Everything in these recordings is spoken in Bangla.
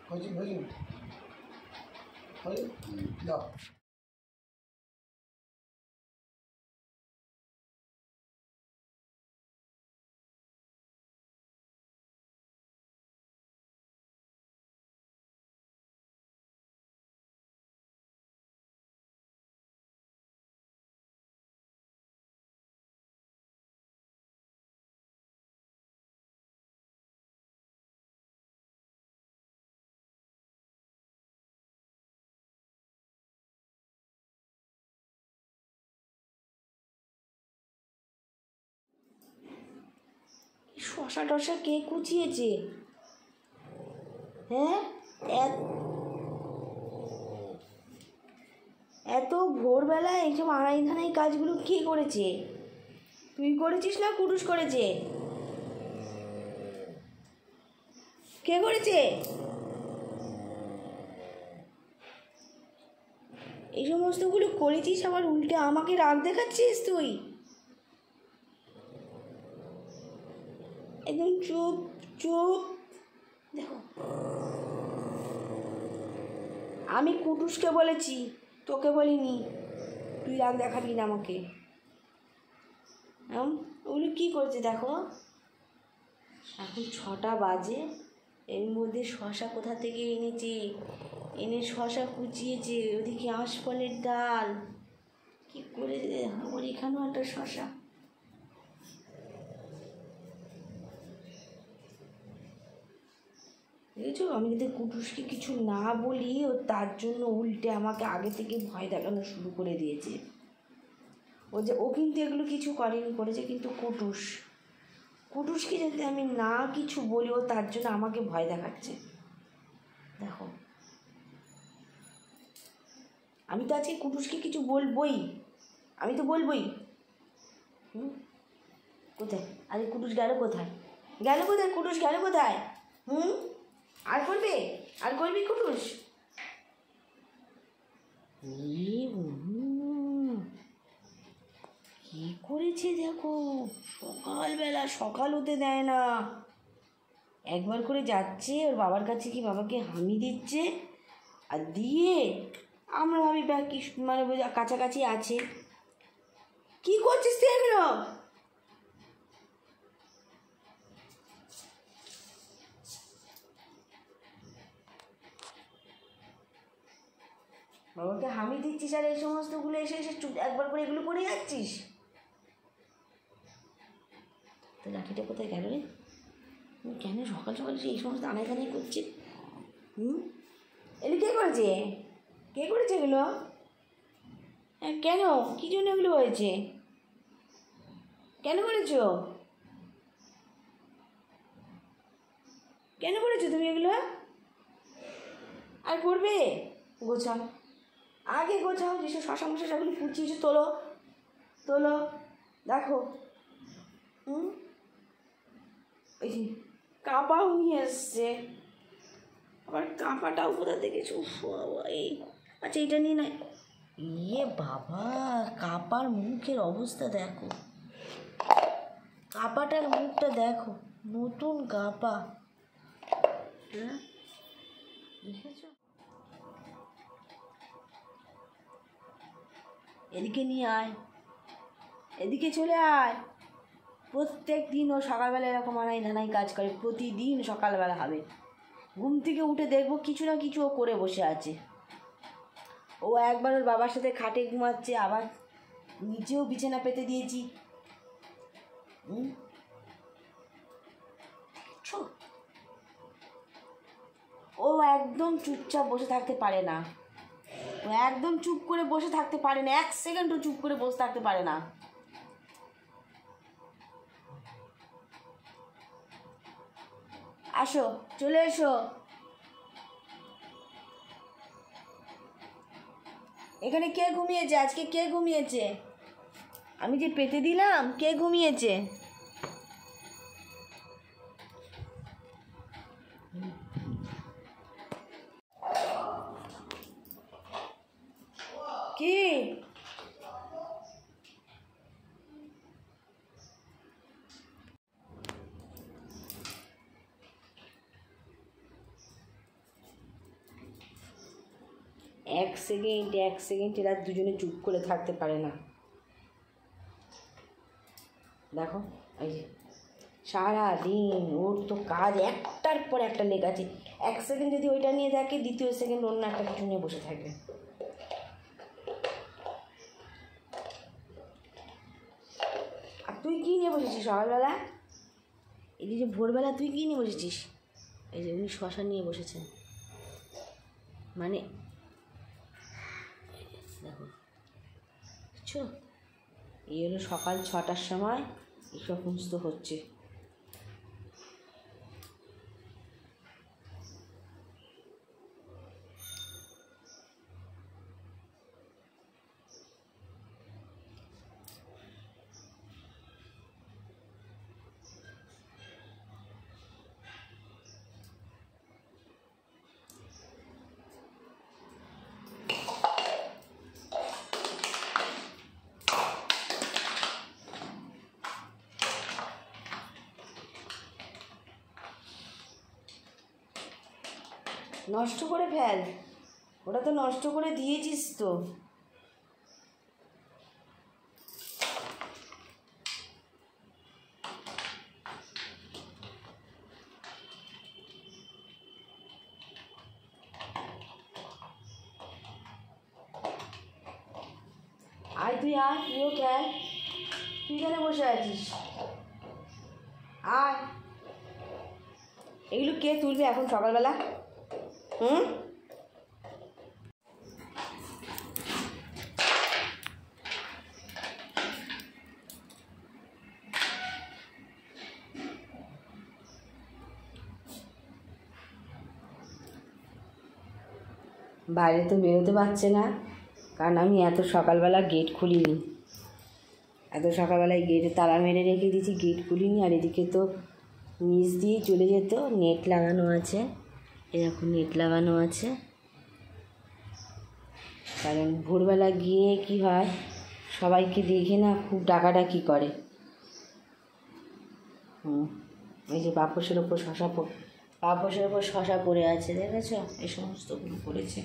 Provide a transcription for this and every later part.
হয়েছে দাও। শশা টশা কে কুচিয়েছে? হ্যাঁ, এত ভোরবেলায় এইসব আড়াই ধানাই কাজগুলো কে করেছে? তুই করেছিস না কুটুস করেছে? কে করেছে এই সমস্তগুলো? করেছিস আবার উল্টে আমাকে রাগ দেখাচ্ছিস তুই? একদম চুপ চুপ। দেখো, আমি কুটুসকে বলেছি, তোকে বলিনি। তুই রাগ দেখাবি না আমাকে। ওগুলো কী করছে দেখো। এখন 6টা বাজে, এর মধ্যে শশা কোথা থেকে এনে শশা কুচিয়েছে। ওদিকে আঁশফলের ডাল কী করে। আমার এখানেও একটা শশা। দেখেছো, আমি যদি কুটুসকে কিছু না বলি, ও তার জন্য উল্টে আমাকে আগে থেকে ভয় দেখানো শুরু করে দিয়েছে। ও কিন্তু এগুলো কিছু করেছে কিন্তু কুটুসকে যদি আমি না কিছু বলি, ও তার জন্য আমাকে ভয় দেখাচ্ছে। দেখো, আমি তো আজকে কুটুসকে কিছু বলবই, আমি তো বলবই। কোথায় আরে কুটুস গেল কোথায়? কুটুস গেল কোথায়? আর করবি কুটুস? কি করেছে দেখো। সকালবেলা, সকাল হতে দেয় না, একবার করে যাচ্ছে ওর বাবার কাছে, কি বাবাকে হামি দিচ্ছে, আর দিয়ে আমরা ভাবি ব্যাগ কি মানে কাছাকাছি আছে। কি করছিস তুই এগুলো? বাবাকে হামি দিচ্ছিস আর এই সমস্তগুলো এসে একবার করে এগুলো করে যাচ্ছিস। তো লাঠিটা কোথায় গেল রে? কেন সকাল সকাল এই সমস্ত আনাই করছে? এগুলো কে করেছে এগুলো? হ্যাঁ, কেন, কী জন্য এগুলো হয়েছে? কেন করেছো তুমি এগুলো? আর করবে? গোছাও, আগে গোছাও। যেসব শশা মশাগুলো কুচিয়েছো তোলো। দেখো, ওই যে কাঁপাও নিয়ে এসছে। আবার কাঁপাটাও কোথা দেখেছো? এই আচ্ছা, এটা নিয়ে নয়। বাবা, কাঁপার মুখের অবস্থা দেখো, কাঁপাটার মুখটা দেখো, নতুন কাঁপা। হ্যাঁ, দেখেছ? এদিকে নিয়ে আয়, এদিকে চলে আয়। প্রত্যেক দিন ও সকালবেলা এরকম আনাই ধানাই কাজ করে, প্রতিদিন সকালবেলা হবে। ঘুম থেকে উঠে দেখবো কিছু না কিছু ও করে বসে আছে। ও একবার ওর বাবার সাথে খাটে ঘুমাচ্ছে, আবার নিচেও বিছানা পেতে দিয়েছি। ও একদম চুপচাপ বসে থাকতে পারে না, ও একদম চুপ করে বসে থাকতে পারে না, 1 সেকেন্ডও চুপ করে বসে থাকতে পারে না। আসো, চলে এসো। এখানে কে ঘুমিয়েছে আজকে? কে ঘুমিয়েছে? আমি যে পেতে দিলাম, কে ঘুমিয়েছে? কি এক সেকেন্ড এরা দুজনে চুপ করে থাকতে পারে না। দেখো এই যে সারাদিন ওর তো কাজ একটার পর একটা লেগে আছে। এক সেকেন্ড যদি ওইটা নিয়ে দেখে, দ্বিতীয় সেকেন্ড অন্য একটা কিছু নিয়ে বসে থাকবে। আর তুই কী নিয়ে বসেছিস সকালবেলা? এই যে ভোরবেলা তুই কী নিয়ে বসেছিস? এই যে উনি শশা নিয়ে বসেছেন, মানে দেখো বুঝছো, এই হলো সকাল 6টার সময় এই সমস্ত হচ্ছে। নষ্ট করে ফেল, ওটা তো নষ্ট করে দিয়েছিস তো। আয় তুই আয়, তুইও খেল। তুই কেন বসে আছিস? আয়। এগুলো কে তুলবে এখন সকালবেলা? বাইরে তো বেরোতে পারছে না, কারণ আমি এত সকালবেলা গেট খুলিনি। এত সকালবেলায় গেটে তালা মেরে রেখে দিয়েছি, গেট খুলিনি। আর এদিকে তো নিচ দিয়ে চলে যেত, নেট লাগানো আছে, এরকম নেট লাগানো আছে। কারণ ভোরবেলা গিয়ে কি হয়, সবাইকে দেখে না খুব ডাকাডাকি করে। এই যে পাপোশের ওপর শশা পড়ে আছে, দেখেছ? এই সমস্তগুলো পড়েছে।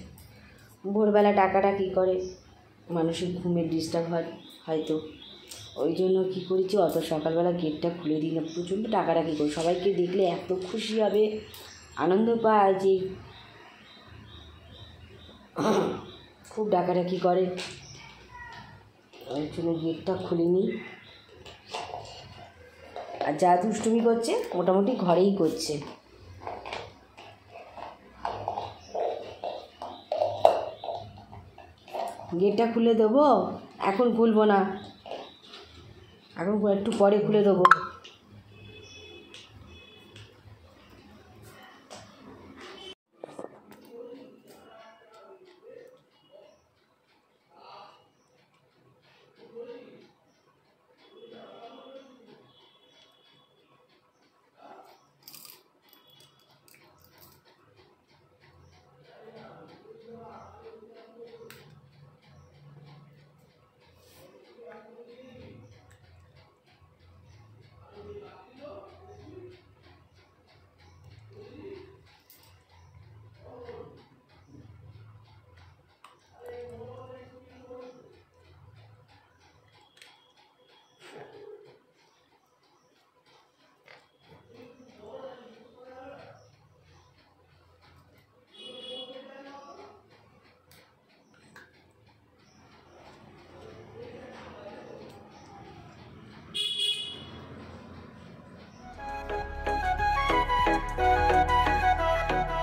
ভোরবেলা ডাকাডাকি করে, মানুষের ঘুমের ডিস্টার্ব হয় হয়তো, ওই জন্য কী করেছি, অত সকালবেলা গেটটা খুলে দিই না। প্রচণ্ড ডাকাডাকি করি, সবাইকে দেখলে এত খুশি হবে, আনন্দ পায় যে খুব ডাকাডাকি করে, ওই জন্য গেটটা খুলে নিই। আর যা দুষ্টুমি করছে মোটামুটি ঘরেই করছে। গেটটা খুলে দেবো, এখন খুলবো না, এখন একটু পরে খুলে দেবো।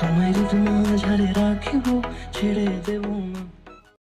তোমায় যদি মাঝারে রাখিব, ছেড়ে দেব না।